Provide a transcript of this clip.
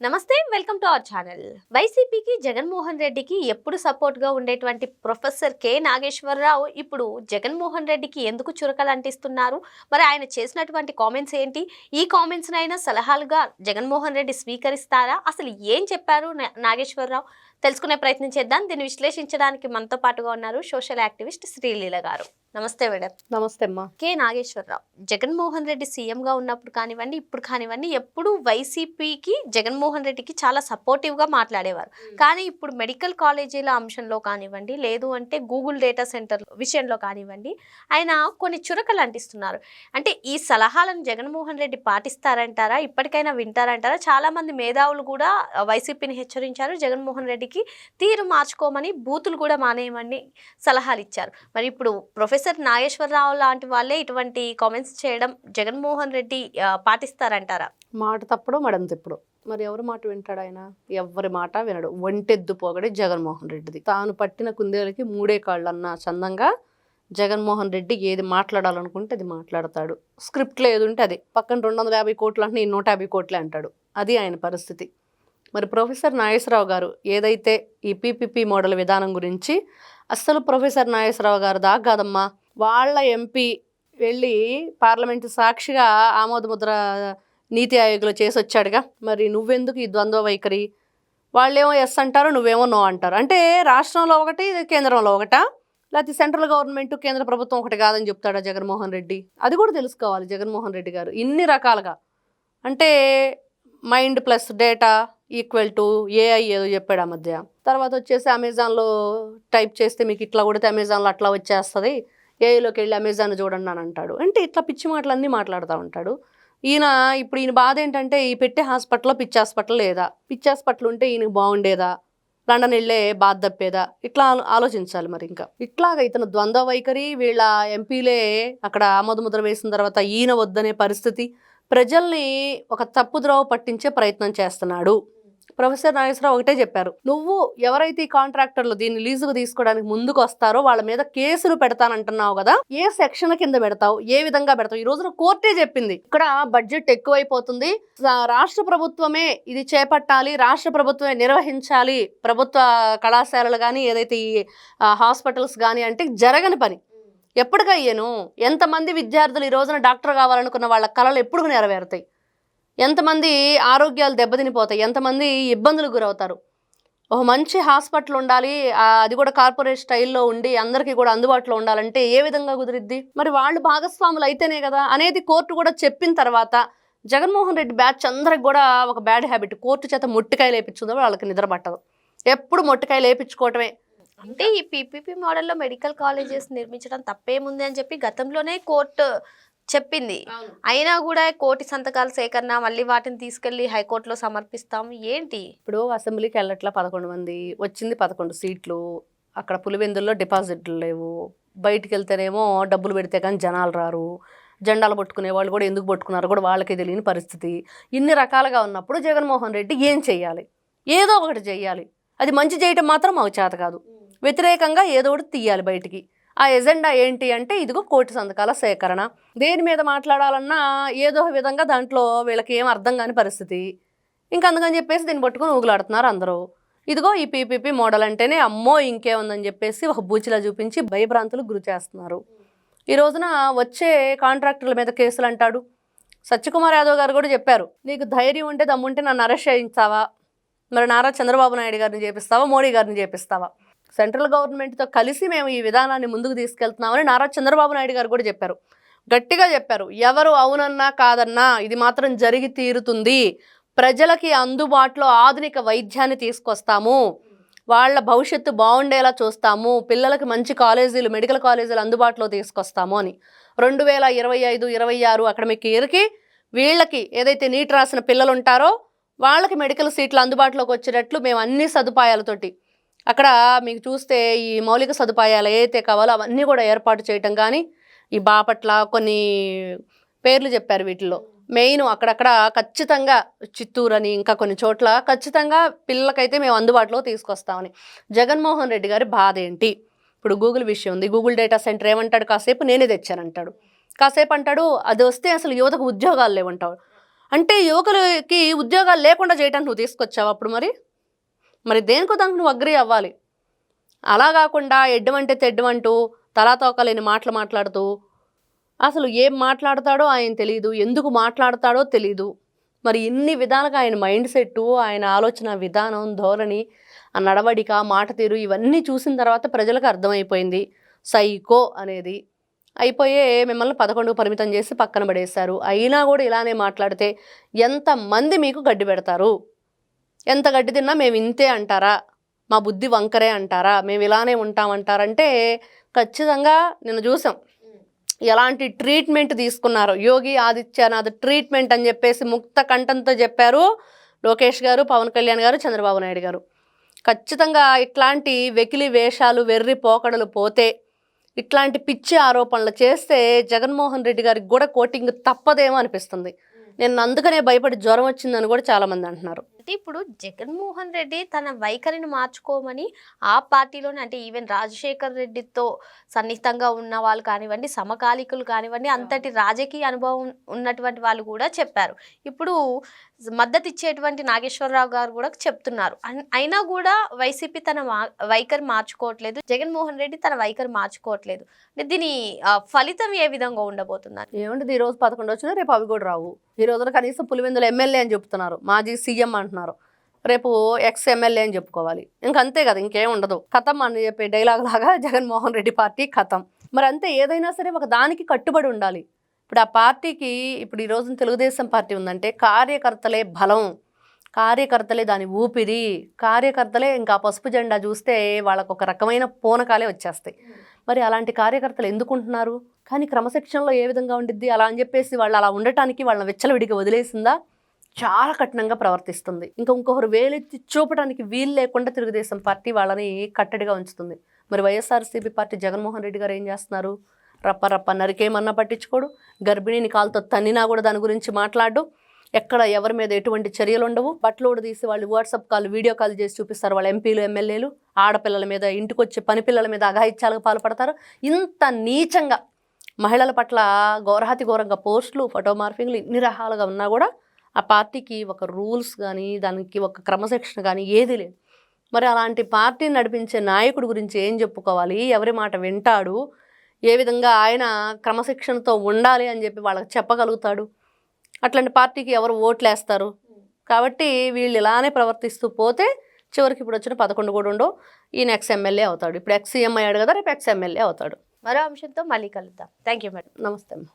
నమస్తే welcome to our channel. వైసీపీకి జగన్మోహన్ రెడ్డికి ఎప్పుడు సపోర్ట్ గా ఉండేటువంటి ప్రొఫెసర్ కె నాగేశ్వరరావు ఇప్పుడు జగన్మోహన్ రెడ్డికి ఎందుకు చురకలు అంటిస్తున్నారు? మరి ఆయన చేసినటువంటి కామెంట్స్ ఏంటి? ఈ కామెంట్స్ నైనా సలహాలుగా జగన్మోహన్ రెడ్డి స్వీకరిస్తారా? అసలు ఏం చెప్పారు నాగేశ్వరరావు? తెలుసుకునే ప్రయత్నం చేద్దాం. దీన్ని విశ్లేషించడానికి మనతో పాటుగా ఉన్నారు సోషల్ యాక్టివిస్ట్ శ్రీలీల గారు. నమస్తే మేడం. నమస్తే అమ్మా. కె నాగేశ్వరరావు జగన్మోహన్ రెడ్డి సీఎంగా ఉన్నప్పుడు కానివ్వండి, ఇప్పుడు కానివ్వండి, ఎప్పుడు వైసీపీకి జగన్మోహన్ రెడ్డికి చాలా సపోర్టివ్గా మాట్లాడేవారు. కానీ ఇప్పుడు మెడికల్ కాలేజీల అంశంలో కానివ్వండి, లేదు అంటే గూగుల్ డేటా సెంటర్ విషయంలో కానివ్వండి, ఆయన కొన్ని చురకలు అంటిస్తున్నారు. అంటే ఈ సలహాలను జగన్మోహన్ రెడ్డి పాటిస్తారంటారా? ఇప్పటికైనా వింటారంటారా? చాలామంది మేధావులు కూడా వైసీపీని హెచ్చరించారు. జగన్మోహన్ రెడ్డికి తీరు మార్చుకోమని, బూతులు కూడా మానేయమని సలహాలు ఇచ్చారు. మరి ఇప్పుడు ప్రొఫెసర్ నాగేశ్వరరావు లాంటి వాళ్ళే ఇటువంటి కామెంట్స్ చేయడం జగన్మోహన్ రెడ్డి పాటిస్తారంటారా? మాట తప్పుడు మడం తిప్పుడు. మరి ఎవరి మాట వింటాడు ఆయన? ఎవరి మాట వినడు. ఒంటెద్దు పోగడి జగన్మోహన్ రెడ్డిది. తాను పట్టిన కుందేలకి మూడే కాళ్ళు అన్న చందంగా జగన్మోహన్ రెడ్డి ఏది మాట్లాడాలనుకుంటే అది మాట్లాడతాడు. స్క్రిప్ట్లో ఏది ఉంటే అది. పక్కన 250 కోట్లు అంటే 150 కోట్లే అంటాడు. అది ఆయన పరిస్థితి. మరి ప్రొఫెసర్ నాగేశ్వరరావు గారు ఏదైతే ఈ పీపీపీ మోడల్ విధానం గురించి అస్సలు ప్రొఫెసర్ నాగేశ్వరరావు గారు దాకా కాదమ్మా, వాళ్ళ ఎంపీ వెళ్ళి పార్లమెంటు సాక్షిగా ఆమోదముద్ర నీతి ఆయోగ్లో చేసి వచ్చాడుగా. మరి నువ్వెందుకు ఈ ద్వంద్వ వైఖరి? వాళ్ళేమో ఎస్ అంటారు, నువ్వేమో నో అంటారు. అంటే రాష్ట్రంలో ఒకటి, కేంద్రంలో ఒకటా? లేకపోతే సెంట్రల్ గవర్నమెంట్ కేంద్ర ప్రభుత్వం ఒకటి కాదని చెప్తాడా జగన్మోహన్ రెడ్డి? అది కూడా తెలుసుకోవాలి జగన్మోహన్ రెడ్డి గారు. ఇన్ని రకాలుగా అంటే mind plus data equal to AI ఏదో చెప్పాడు ఆ మధ్య. తర్వాత వచ్చేసి అమెజాన్లో టైప్ చేస్తే మీకు ఇట్లా కొడితే అమెజాన్లో అట్లా వచ్చేస్తుంది, ఏఐలోకి వెళ్ళి అమెజాన్ చూడండి అని అంటాడు. అంటే ఇట్లా పిచ్చి మాటలన్నీ మాట్లాడుతూ ఉంటాడు ఇప్పుడు ఈయన బాధ ఏంటంటే, ఈ పెట్టే హాస్పిటల్లో పిచ్చి హాస్పిటల్ లేదా? పిచ్చి హాస్పిటల్ ఉంటే ఈయనకు బాగుండేదా? లండన్ వెళ్ళే బాధ తప్పేదా? ఇట్లా ఆలోచించాలి. మరి ఇంకా ఇట్లాగా ఇతను ద్వంద్వ వైఖరి, వీళ్ళ ఎంపీలే అక్కడ ఆమోదముద్ర వేసిన తర్వాత ఈయన వద్దనే పరిస్థితి, ప్రజల్ని ఒక తప్పుద్రోవ పట్టించే ప్రయత్నం చేస్తున్నాడు. ప్రొఫెసర్ నాగేశ్వరరావు ఒకటే చెప్పారు, నువ్వు ఎవరైతే ఈ కాంట్రాక్టర్లు దీన్ని లీజుకు తీసుకోవడానికి ముందుకు వస్తారో వాళ్ళ మీద కేసులు పెడతానంటున్నావు కదా, ఏ సెక్షన్ కింద పెడతావు, ఏ విధంగా పెడతావు? ఈ రోజున కోర్టే చెప్పింది ఇక్కడ బడ్జెట్ ఎక్కువైపోతుంది, రాష్ట్ర ప్రభుత్వమే ఇది చేపట్టాలి, రాష్ట్ర ప్రభుత్వమే నిర్వహించాలి ప్రభుత్వ కళాశాలలు కానీ ఏదైతే ఈ హాస్పిటల్స్ కానీ అంటే జరగని పని. ఎప్పటికయ్యాను? ఎంతమంది విద్యార్థులు ఈ రోజున డాక్టర్ కావాలనుకున్న వాళ్ళ కళలు ఎప్పుడు నెరవేరుతాయి? ఎంతమంది ఆరోగ్యాలు దెబ్బతినిపోతాయి? ఎంతమంది ఇబ్బందులకు గురవుతారు? ఒక మంచి హాస్పిటల్ ఉండాలి, అది కూడా కార్పొరేట్ స్టైల్లో ఉండి అందరికీ కూడా అందుబాటులో ఉండాలంటే ఏ విధంగా కుదిరిద్ది? మరి వాళ్ళు భాగస్వాములు అయితేనే కదా అనేది కోర్టు కూడా చెప్పిన తర్వాత జగన్మోహన్ రెడ్డి బ్యాచ్ అందరికి కూడా ఒక బ్యాడ్ హ్యాబిట్, కోర్టు చేత మొట్టికాయలు వేయించుకుందో వాళ్ళకి నిద్ర పట్టదు. ఎప్పుడు మొట్టికాయలు వేయించుకోవటమే. అంటే ఈ పీపీపీ మోడల్లో మెడికల్ కాలేజెస్ నిర్మించడం తప్పేముంది అని చెప్పి గతంలోనే కోర్టు చెప్పింది. అయినా కూడా కోటి సంతకాల సేకరణ, మళ్ళీ వాటిని తీసుకెళ్లి హైకోర్టులో సమర్పిస్తాం. ఏంటి ఇప్పుడు అసెంబ్లీకి వెళ్ళట్లా 11 మంది, వచ్చింది 11 సీట్లు. అక్కడ పులివెందుల్లో డిపాజిట్లు లేవు, బయటికి వెళ్తేనేమో డబ్బులు పెడితే కానీ జనాలు రారు, జెండాలు పట్టుకునే వాళ్ళు కూడా ఎందుకు పట్టుకున్నారో కూడా వాళ్ళకే తెలియని పరిస్థితి. ఇన్ని రకాలుగా ఉన్నప్పుడు జగన్మోహన్ రెడ్డి ఏం చెయ్యాలి? ఏదో ఒకటి చెయ్యాలి. అది మంచి చేయటం మాత్రం మాకు చేత కాదు, వ్యతిరేకంగా ఏదో ఒకటి తీయాలి బయటికి. ఆ ఎజెండా ఏంటి అంటే ఇదిగో కోటి సంతకాల సేకరణ. దేని మీద మాట్లాడాలన్నా ఏదో విధంగా దాంట్లో వీళ్ళకి ఏం అర్థం కాని పరిస్థితి. ఇంకా అందుకని చెప్పేసి దీన్ని పట్టుకుని ఊగులాడుతున్నారు అందరూ. ఇదిగో ఈ పీపీపీ మోడల్ అంటేనే అమ్మో ఇంకేముందని చెప్పేసి ఒక బూచిలా చూపించి భయభ్రాంతులకు గురి చేస్తున్నారు. ఈ రోజున వచ్చే కాంట్రాక్టర్ల మీద కేసులు అంటాడు. సత్యకుమార్ యాదవ్ గారు కూడా చెప్పారు, నీకు ధైర్యం ఉంటే దమ్ముంటే నన్ను అరెస్ట్ చేయించావా? మరి నారా చంద్రబాబు నాయుడు గారిని చేపిస్తావా, మోడీ గారిని చేపిస్తావా? సెంట్రల్ గవర్నమెంట్తో కలిసి మేము ఈ విధానాన్ని ముందుకు తీసుకెళ్తున్నామని నారా చంద్రబాబు నాయుడు గారు కూడా చెప్పారు, గట్టిగా చెప్పారు. ఎవరు అవునన్నా కాదన్నా ఇది మాత్రం జరిగి తీరుతుంది. ప్రజలకి అందుబాటులో ఆధునిక వైద్యాన్ని తీసుకొస్తాము, వాళ్ళ భవిష్యత్తు బాగుండేలా చూస్తాము, పిల్లలకి మంచి కాలేజీలు, మెడికల్ కాలేజీలు అందుబాటులో తీసుకొస్తాము అని. 2025-26 అకాడమిక్ ఇయర్కి వీళ్ళకి ఏదైతే నీట్ రాసిన పిల్లలు ఉంటారో వాళ్ళకి మెడికల్ సీట్లు అందుబాటులోకి వచ్చేటట్లు మేము అన్ని సదుపాయాలతోటి అక్కడ మీకు చూస్తే ఈ మౌలిక సదుపాయాలు ఏదైతే కావాలో అవన్నీ కూడా ఏర్పాటు చేయటం కానీ, ఈ బాపట్ల కొన్ని పేర్లు చెప్పారు, వీటిల్లో మెయిన్ అక్కడక్కడ ఖచ్చితంగా చిత్తూరు అని ఇంకా కొన్ని చోట్ల ఖచ్చితంగా పిల్లలకైతే మేము అందుబాటులో తీసుకొస్తామని. జగన్మోహన్ రెడ్డి గారి బాధ ఏంటి? ఇప్పుడు గూగుల్ విషయం ఉంది, గూగుల్ డేటా సెంటర్ ఏమంటాడు, కాసేపు నేనే తెచ్చానంటాడు, కాసేపు అంటాడు అది వస్తే అసలు యువతకు ఉద్యోగాలు లేవంటాడు. అంటే యువకులకి ఉద్యోగాలు లేకుండా చేయడానికి నువ్వు తీసుకొచ్చావు అప్పుడు మరి దేనికో దానికి నువ్వు అగ్రి అవ్వాలి. అలా కాకుండా ఎడ్డమంటే తెడ్డమంటూ తలాతోకలేని మాటలు మాట్లాడుతూ అసలు ఏం మాట్లాడతాడో ఆయన తెలియదు, ఎందుకు మాట్లాడతాడో తెలీదు. మరి ఇన్ని విధాలుగా ఆయన మైండ్ సెట్టు, ఆయన ఆలోచన విధానం, ధోరణి, ఆ నడవడిక, మాట తీరు ఇవన్నీ చూసిన తర్వాత ప్రజలకు అర్థమైపోయింది సైకో అనేది. అయిపోయే మిమ్మల్ని 11కు పరిమితం చేసి పక్కన పడేశారు. అయినా కూడా ఇలానే మాట్లాడితే ఎంతమంది మీకు గడ్డి పెడతారు? ఎంత గడ్డి తిన్నా మేము ఇంతే అంటారా? మా బుద్ధి వంకరే అంటారా? మేము ఇలానే ఉంటామంటారంటే ఖచ్చితంగా నిన్న చూసాం ఎలాంటి ట్రీట్మెంట్ తీసుకున్నారు. యోగి ఆదిత్యనాథ్ ట్రీట్మెంట్ అని చెప్పేసి ముక్త కంఠంతో చెప్పారు లోకేష్ గారు, పవన్ కళ్యాణ్ గారు, చంద్రబాబు నాయుడు గారు. ఖచ్చితంగా ఇట్లాంటి వెకిలి వేషాలు, వెర్రి పోకడలు పోతే, ఇట్లాంటి పిచ్చి ఆరోపణలు చేస్తే జగన్మోహన్ రెడ్డి గారికి కూడా కోటింగ్ తప్పదేమో అనిపిస్తుంది. నేను అందుకనే భయపడి జ్వరం వచ్చిందని కూడా చాలామంది అంటున్నారు. అంటే ఇప్పుడు జగన్మోహన్ రెడ్డి తన వైఖరిని మార్చుకోమని ఆ పార్టీలోనే, అంటే ఈవెన్ రాజశేఖర్ రెడ్డితో సన్నిహితంగా ఉన్న వాళ్ళు కానివ్వండి, సమకాలీకులు కానివ్వండి, అంతటి రాజకీయ అనుభవం ఉన్నటువంటి వాళ్ళు కూడా చెప్పారు. ఇప్పుడు మద్దతు ఇచ్చేటువంటి నాగేశ్వరరావు గారు కూడా చెప్తున్నారు. అయినా కూడా వైసీపీ తన వైఖరి మార్చుకోవట్లేదు, జగన్మోహన్ రెడ్డి తన వైఖరి మార్చుకోవట్లేదు. అంటే దీని ఫలితం ఏ విధంగా ఉండబోతున్నారు? ఏమంటే ఈరోజు 11 వచ్చినా రేపు అవి కూడా రావు. ఈ రోజున కనీసం పులివెందుల ఎమ్మెల్యే అని చెప్తున్నారు, మాజీ సీఎం అంటున్నారు, రేపు ఎక్స్ ఎమ్మెల్యే అని చెప్పుకోవాలి. ఇంకంతే కదా, ఇంకేం ఉండదు. ఖతం అని చెప్పే డైలాగ్ లాగా జగన్మోహన్ రెడ్డి పార్టీ ఖతం. మరి అంతే, ఏదైనా సరే ఒక దానికి కట్టుబడి ఉండాలి. ఇప్పుడు ఆ పార్టీకి, ఇప్పుడు ఈ రోజున తెలుగుదేశం పార్టీ ఉందంటే కార్యకర్తలే బలం, కార్యకర్తలే దాని ఊపిరి, కార్యకర్తలే ఇంకా పసుపు జెండా చూస్తే వాళ్ళకు ఒక రకమైన పూనకాలే వచ్చేస్తాయి. మరి అలాంటి కార్యకర్తలు ఎందుకుంటున్నారు? కానీ క్రమశిక్షణలో ఏ విధంగా ఉండిద్ది? అలా అని చెప్పేసి వాళ్ళు అలా ఉండటానికి వాళ్ళని విచ్చలవిడిగా వదిలేసిందా? చాలా కఠినంగా ప్రవర్తిస్తుంది. ఇంకొకరు వేలెత్తి చూపడానికి వీలు లేకుండా తెలుగుదేశం పార్టీ వాళ్ళని కట్టడిగా ఉంచుతుంది. మరి వైఎస్ఆర్సీపీ పార్టీ జగన్మోహన్ రెడ్డి గారు ఏం చేస్తున్నారు? రప్ప నరికేమన్నా పట్టించుకోడు, గర్భిణిని కాలుతో తన్నినా కూడా దాని గురించి మాట్లాడు, ఎక్కడ ఎవరి మీద ఎటువంటి చర్యలు ఉండవు. బట్టలోడు తీసి వాళ్ళు వాట్సాప్ కాల్, వీడియో కాల్ చేసి చూపిస్తారు వాళ్ళ ఎంపీలు, ఎమ్మెల్యేలు. ఆడపిల్లల మీద, ఇంటికొచ్చే పని పిల్లల మీద అఘాయిత్యాలకు పాల్పడతారు. ఇంత నీచంగా మహిళల పట్ల ఘోరాతి ఘోరంగా పోస్టులు, ఫోటో మార్ఫింగ్లు ఇన్ని రకాలుగా ఉన్నా కూడా ఆ పార్టీకి ఒక రూల్స్ కానీ, దానికి ఒక క్రమశిక్షణ కానీ ఏదీ లేదు. మరి అలాంటి పార్టీని నడిపించే నాయకుడి గురించి ఏం చెప్పుకోవాలి? ఎవరి మాట వింటాడు? ఏ విధంగా ఆయన క్రమశిక్షణతో ఉండాలి అని చెప్పి వాళ్ళకి చెప్పగలుగుతాడు? అట్లాంటి పార్టీకి ఎవరు ఓట్లేస్తారు? కాబట్టి వీళ్ళు ఇలానే ప్రవర్తిస్తూ పోతే చివరికి ఇప్పుడు వచ్చిన 11 కూడా ఉండవు. ఈయన ఎక్స్ ఎమ్మెల్యే అవుతాడు. ఇప్పుడు ఎక్స్ సీఎం అయ్యాడు కదా, రేపు ఎక్స్ ఎమ్మెల్యే అవుతాడు. మరో అంశంతో మళ్ళీ కలుద్దాం. Thank you madam. నమస్తే అమ్మ.